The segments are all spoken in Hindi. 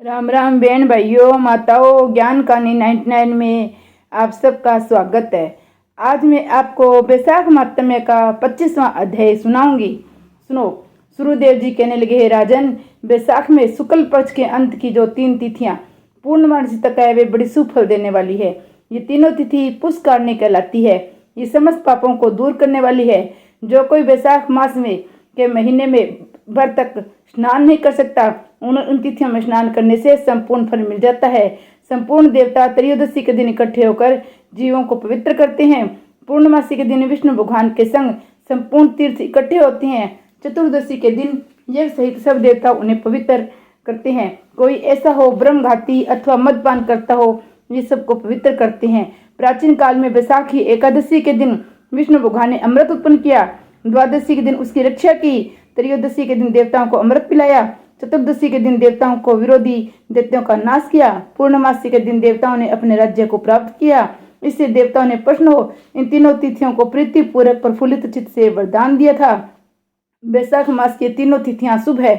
राम राम बहन भाइयों माताओं, ज्ञान कहानी 99 में आप सबका स्वागत है। आज मैं आपको वैशाख माहात्म्य का 25वां अध्याय सुनाऊंगी। सुनो। सूर्यदेव जी कहने लगे, हे राजन, वैशाख में शुक्ल पक्ष के अंत की जो 3 तिथियां पूर्णमासी तक है वे बड़ी सुफल देने वाली है। ये तीनों तिथि पुष्कारणी कहलाती है। ये समस्त पापों को दूर करने वाली है। जो कोई वैशाख मास में के महीने में भर तक स्नान नहीं कर सकता, उन तिथियों में स्नान करने से संपूर्ण फल मिल जाता है। संपूर्ण देवता त्रयोदशी के दिन इकट्ठे होकर जीवों को पवित्र करते हैं। पूर्णमासी के दिन विष्णु भगवान के संग संपूर्ण तीर्थ इकट्ठे होते हैं। चतुर्दशी के दिन यज्ञ सहित सब देवता उन्हें पवित्र करते हैं। कोई ऐसा हो ब्रह्मघाती अथवा मदपान करता हो, ये सबको पवित्र करते हैं। प्राचीन काल में वैशाखी एकादशी के दिन विष्णु भगवान ने अमृत उत्पन्न किया। द्वादशी के दिन उसकी रक्षा की। त्रयोदशी के दिन देवताओं को अमृत पिलाया। चतुर्दशी के दिन देवताओं को विरोधी दैत्यों का नाश किया। पूर्णमासी के दिन देवताओं ने अपने राज्य को प्राप्त किया। इससे देवताओं ने प्रसन्न हो इन तीनों तिथियों को प्रीति पूर्वक प्रफुल्लित चित्त से वरदान दिया था। वैशाख मास की तीनों तिथियां शुभ है,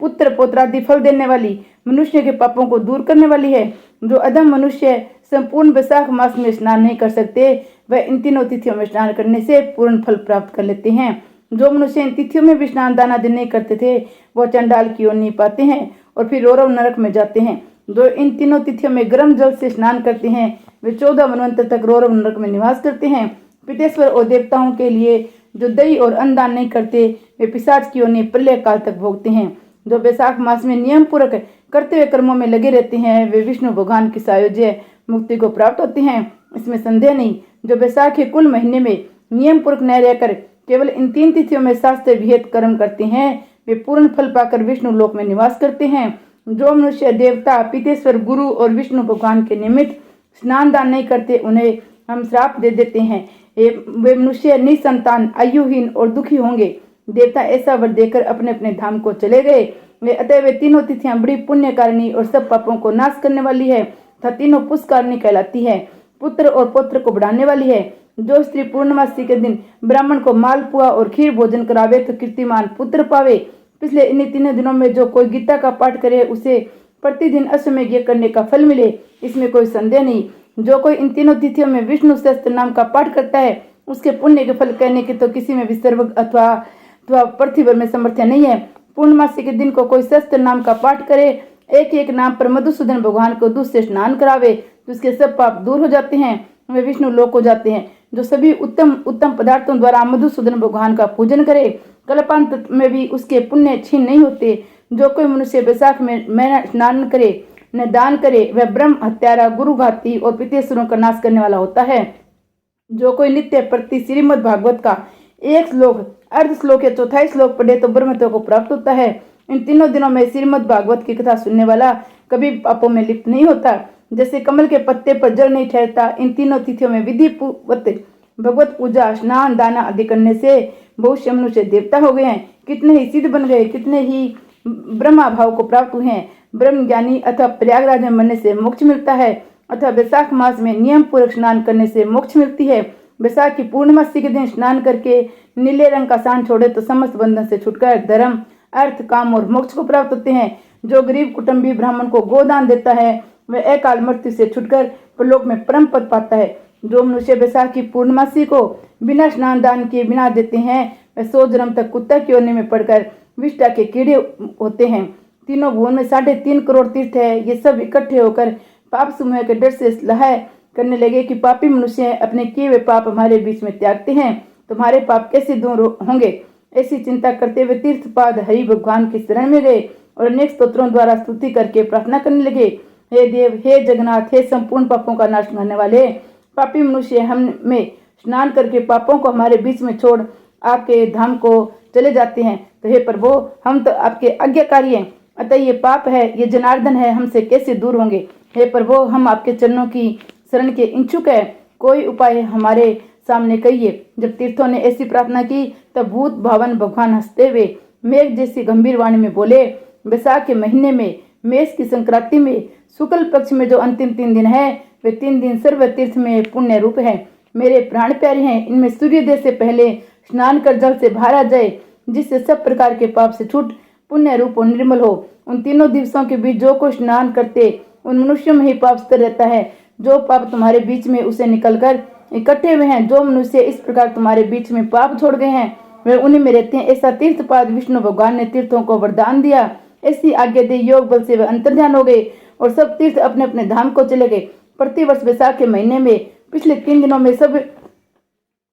पुत्र पौत्रादि फल देने वाली, मनुष्य के पापों को दूर करने वाली है। जो अधम मनुष्य संपूर्ण वैशाख मास में स्नान नहीं कर सकते, वह इन तीनों तिथियों में स्नान करने से पूर्ण फल प्राप्त कर लेते हैं। जो मनुष्य इन तिथियों में भी स्नान दान आदि नहीं करते थे, वो चंडाल की ओर नहीं पाते हैं और फिर रौरव नरक में जाते हैं। जो इन तीनों तिथियों में गर्म जल से स्नान करते हैं, वे 14 मनवंतर तक रौरव नरक में निवास करते हैं। पितेश्वर और देवताओं के लिए जो दही और अन्न दान नहीं करते, वे पिशाच की ओर प्रलय काल तक भोगते हैं। जो वैशाख मास में नियम पूर्वक करते हुए कर्मों में लगे रहते हैं, वे विष्णु भगवान की सायुज्य मुक्ति को प्राप्त होते हैं, इसमें संदेह नहीं। जो वैशाख के कुल महीने में नियम पूर्वक न रहकर केवल इन 3 तिथियों में शास्त्र विहित कर्म करते हैं, वे पूर्ण फल पाकर विष्णु लोक में निवास करते हैं। जो मनुष्य देवता पितेश्वर गुरु और विष्णु भगवान के निमित्त स्नान दान नहीं करते, उन्हें हम श्राप दे देते हैं। वे मनुष्य निसंतान, आयुहीन और दुखी होंगे। देवता ऐसा वर देकर अपने अपने धाम को चले गए। अतः वे तीनों तिथियां बड़ी पुण्यकारिणी और सब पापों को नाश करने वाली है तथा तीनों पुष्कारणी कहलाती है। पुत्र और पौत्र को बढ़ाने वाली है। जो स्त्री पूर्णमासी के दिन ब्राह्मण को मालपुआ और खीर भोजन करावे तो कीर्तिमान पुत्र पावे। पिछले इन 3 दिनों में जो कोई गीता का पाठ करे, उसे प्रतिदिन अश्वमेध यज्ञ करने का फल मिले, इसमें कोई संदेह नहीं। जो कोई इन तीनों तिथियों में विष्णु सहस्त्र नाम का पाठ करता है, उसके पुण्य के फल कहने के तो किसी में भी सर्वज्ञ अथवा पृथ्वी भर में समर्थ्य नहीं है। पूर्णमासी के दिन को कोई सहस्त्र नाम का पाठ करे, एक एक नाम पर मधुसूदन भगवान को दूध से स्नान करावे, तो उसके सब पाप दूर हो जाते हैं, वे विष्णु लोक हो जाते हैं। जो सभी उत्तम उत्तम पदार्थों द्वारा मधुसूदन भगवान का पूजन करे, कल्पांत में भी उसके पुण्य छीन नहीं होते। जो कोई मनुष्य वैशाख में न स्नान करे न दान करे, वह ब्रह्म हत्यारा, गुरुघाती और पितेश्वरों का नाश करने वाला होता है। जो कोई नित्य प्रति श्रीमद् भागवत का 1 श्लोक, अर्ध श्लोक या 4 श्लोक पढ़े तो ब्रह्मत्व को प्राप्त होता है। इन तीनों दिनों में श्रीमद् भागवत की कथा सुनने वाला कभी पापों में लिप्त नहीं होता। जैसे कमल के पत्ते पर जल नहीं ठहरता, इन तीनों तिथियों में विधि पूर्वक भगवत पूजा, स्नान दान आदि करने से बहुत से मनुष्य देवता हो गए हैं। कितने ही सिद्ध बन गए, कितने ही ब्रह्मा भाव को प्राप्त हुए हैं। ब्रह्म ज्ञानी अथवा प्रयागराज में मरने से मोक्ष मिलता है, अथवा वैशाख मास में नियम पूर्वक स्नान करने से मोक्ष मिलती है। वैशाख की पूर्णमासी के दिन स्नान करके नीले रंग का स्नान छोड़े तो समस्त बंधन से छुटकर धर्म, अर्थ, काम और मोक्ष को प्राप्त होते हैं। जो गरीब कुटुंबी ब्राह्मण को गोदान देता है, वह अकाल मृत्यु से छुटकर परलोक में परम पद पाता है। जो मनुष्य वैशाख की पूर्णमासी को बिना स्नान दान किए बिना देते हैं, वह 100 जन्म तक कुत्ता की योनि में पड़कर विष्ठा के कीड़े होते हैं। तीनों भुवन में 3.5 करोड़ तीर्थ है। ये सब इकट्ठे होकर पाप समूह के डर से लहाय करने लगे कि पापी मनुष्य अपने किए हुए पाप हमारे बीच में त्यागते हैं, तुम्हारे पाप कैसे दूर होंगे। ऐसी चिंता करते हुए तीर्थपाद हरि भगवान की शरण में गए और अनेक स्तोत्रों द्वारा स्तुति करके प्रार्थना करने लगे। हे देव, हे जगन्नाथ, हे संपूर्ण पापों का नाश करने वाले, पापी मनुष्य हम में स्नान करके पापों को हमारे बीच में छोड़ आपके धाम को चले जाते हैं। तो हे प्रभु, हम तो आपके आज्ञाकारी हैं, अतः ये पाप है, ये जनार्दन है, हमसे कैसे दूर होंगे। हे प्रभु, हम आपके चरणों की शरण के इच्छुक है, कोई उपाय हमारे सामने कहिए। जब तीर्थों ने ऐसी प्रार्थना की, तब भूत भावन भगवान हंसते हुए मेघ जैसी गंभीर वाणी में बोले, वैशाख के महीने में मेष की संक्रांति में शुक्ल पक्ष में जो अंतिम 3 दिन है, वे 3 दिन सर्व तीर्थ में पुण्य रूप है। मेरे प्राण प्यारे हैं, इनमें सूर्योदय से पहले स्नान कर जल से बाहर आ जाए, जिससे सब प्रकार के पाप से छूट पुण्य रूप और निर्मल हो। उन तीनों दिवसों के बीच जो कोई स्नान करते उन मनुष्यों में ही पाप स्थिर रहता है। जो पाप तुम्हारे बीच में उसे निकलकर इकट्ठे हुए हैं, जो मनुष्य इस प्रकार तुम्हारे बीच में पाप छोड़ गए हैं, वे उन्हीं में रहते हैं। ऐसा तीर्थपाद विष्णु भगवान ने तीर्थों को वरदान दिया। ऐसी आज्ञा दे योग बल से वे अंतर्ध्यान हो गए और सब तीर्थ अपने अपने धाम को चले गए। प्रतिवर्ष वैशाख के महीने में पिछले 3 दिनों में सब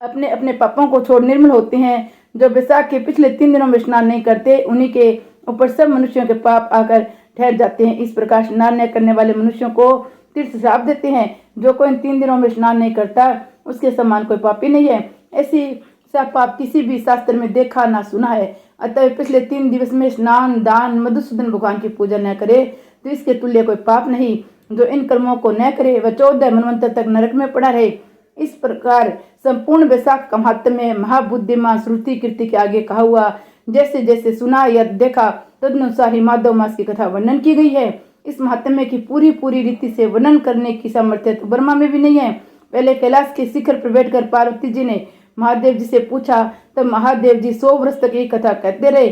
अपने अपने पापों को छोड़ निर्मल होते हैं। जो वैशाख के पिछले 3 दिनों में स्नान नहीं करते उन्हीं के ऊपर सब मनुष्यों के पाप आकर ठहर जाते हैं। इस प्रकार स्नान न करने वाले मनुष्यों को तीर्थ श्राप देते हैं। जो कोई इन 3 दिनों में स्नान नहीं करता उसके समान कोई पापी नहीं है। ऐसी सा पाप किसी भी शास्त्र में देखा ना सुना है। अतः पिछले 3 दिवस में स्नान, दान, मधुसूदन भगवान की पूजा न करे तो इसके तुल्य कोई पाप नहीं। जो इन कर्मों को न करे वह 14 मनवंतर तक नरक में पड़ा रहे। इस प्रकार संपूर्ण वैशाख का महात्म्य महाबुद्धिमान श्रुति कीर्ति के आगे कहा हुआ। जैसे जैसे सुना या देखा तदनुसार ही माधव मास की कथा वर्णन की गई है। इस महात्म्य की पूरी रीति से वर्णन करने की सामर्थ्य तो ब्रह्मा में भी नहीं है। पहले कैलाश के शिखर पर बैठकर पार्वती जी ने महादेव जी से पूछा, तब महादेव जी 100 वर्ष तक ये कथा कहते रहे।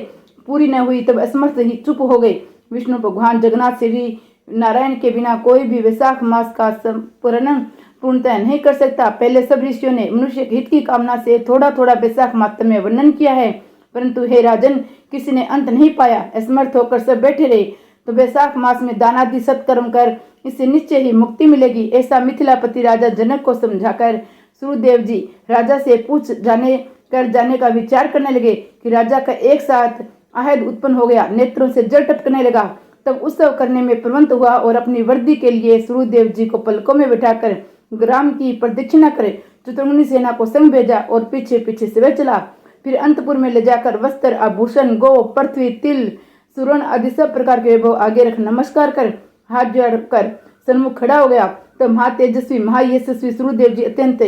पूरी न हुई तब असमर्थ ही चुप हो गए। विष्णु भगवान जगन्नाथ श्री नारायण के बिना कोई भी वैशाख मास का संपूर्ण पूर्णतः नहीं कर सकता। पहले सब ऋषियों ने मनुष्य के हित की कामना से थोड़ा थोड़ा वैशाख महात्म्य वर्णन किया है, परंतु हे राजन किसी ने अंत नहीं पाया। असमर्थ होकर सब बैठे रहे। तो वैशाख मास में दानादि सत्कर्म कर इससे निश्चय ही मुक्ति मिलेगी। ऐसा मिथिलापति राजा जनक को समझाकर सूर्यदेव जी राजा से पूछ जाने का विचार करने लगे कि राजा का एक साथ आहद उत्पन्न हो गया, नेत्रों से जल टपकने लगा। तब उत्सव करने में प्रवृत्त हुआ और अपनी वृद्धि के लिए सूर्यदेव जी को पलकों में बिठाकर ग्राम की प्रदक्षिणा करे चतुर्मुनि सेना को संग भेजा और पीछे पीछे से वह चला। फिर अंतपुर में ले जाकर वस्त्र, आभूषण, गो, पृथ्वी, तिल, सुवर्ण आदि सब प्रकार के वैभव आगे रख नमस्कार कर हाथ जोड़कर सन्मुख खड़ा हो गया। तब महातेजस्वी महायशस्वी सूर्यदेव जी अत्यंत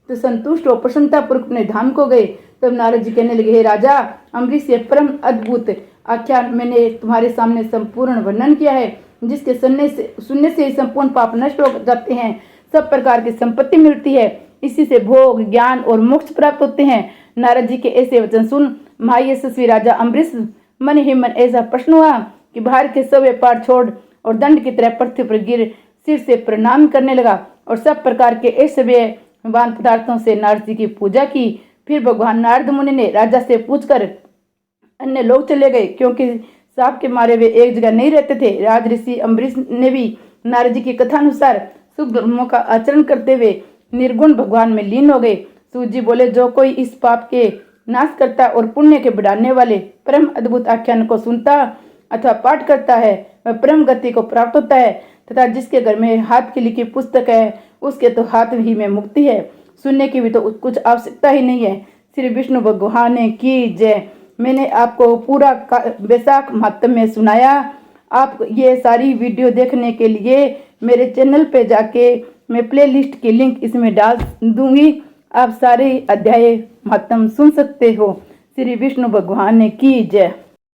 तो संतुष्ट और प्रसन्नता पूर्वक अपने धाम को गए। तब नारद जी कहने लगे, हे राजा अम्बरीश, ये परम अद्भुत आख्यान मैंने तुम्हारे सामने संपूर्ण वर्णन किया है, जिसके सुनने से ही संपूर्ण पाप नष्ट हो जाते हैं, सब प्रकार की संपत्ति मिलती है, इसी से भोग, ज्ञान और मोक्ष प्राप्त होते हैं। नारद जी के ऐसे वचन सुन महायशस्वी राजा अम्बरीश मन ही मन ऐसा प्रश्न हुआ कि बाहर के सब व्यापार छोड़ और दंड की तरह पृथ्वी पर गिर सिर से प्रणाम करने लगा और सब प्रकार के ऐश्वर्यवान पदार्थों से नारद जी की पूजा की। फिर भगवान नारद मुनि ने राजा से पूछकर अन्य लोग चले गए, क्योंकि साप के मारे वे एक जगह नहीं रहते थे। राज ऋषि अम्बरीश ने भी नारद जी की कथा अनुसार शुभ धर्मों का आचरण करते हुए निर्गुण भगवान में लीन हो गए। सूत जी बोले, जो कोई इस पाप के नाश करता और पुण्य के बढ़ाने वाले परम अद्भुत आख्यान को सुनता अथवा पाठ करता है वह परम गति को प्राप्त होता है, तथा जिसके घर में हाथ की लिखी पुस्तक है उसके तो हाथ ही में मुक्ति है, सुनने की भी तो कुछ आवश्यकता ही नहीं है। श्री विष्णु भगवान की जय। मैंने आपको पूरा वैशाख महात्म्य सुनाया। आप ये सारी वीडियो देखने के लिए मेरे चैनल पे जाके मैं प्लेलिस्ट की लिंक इसमें डाल दूंगी, आप सारे अध्याय महात्म्य सुन सकते हो। श्री विष्णु भगवान की जय।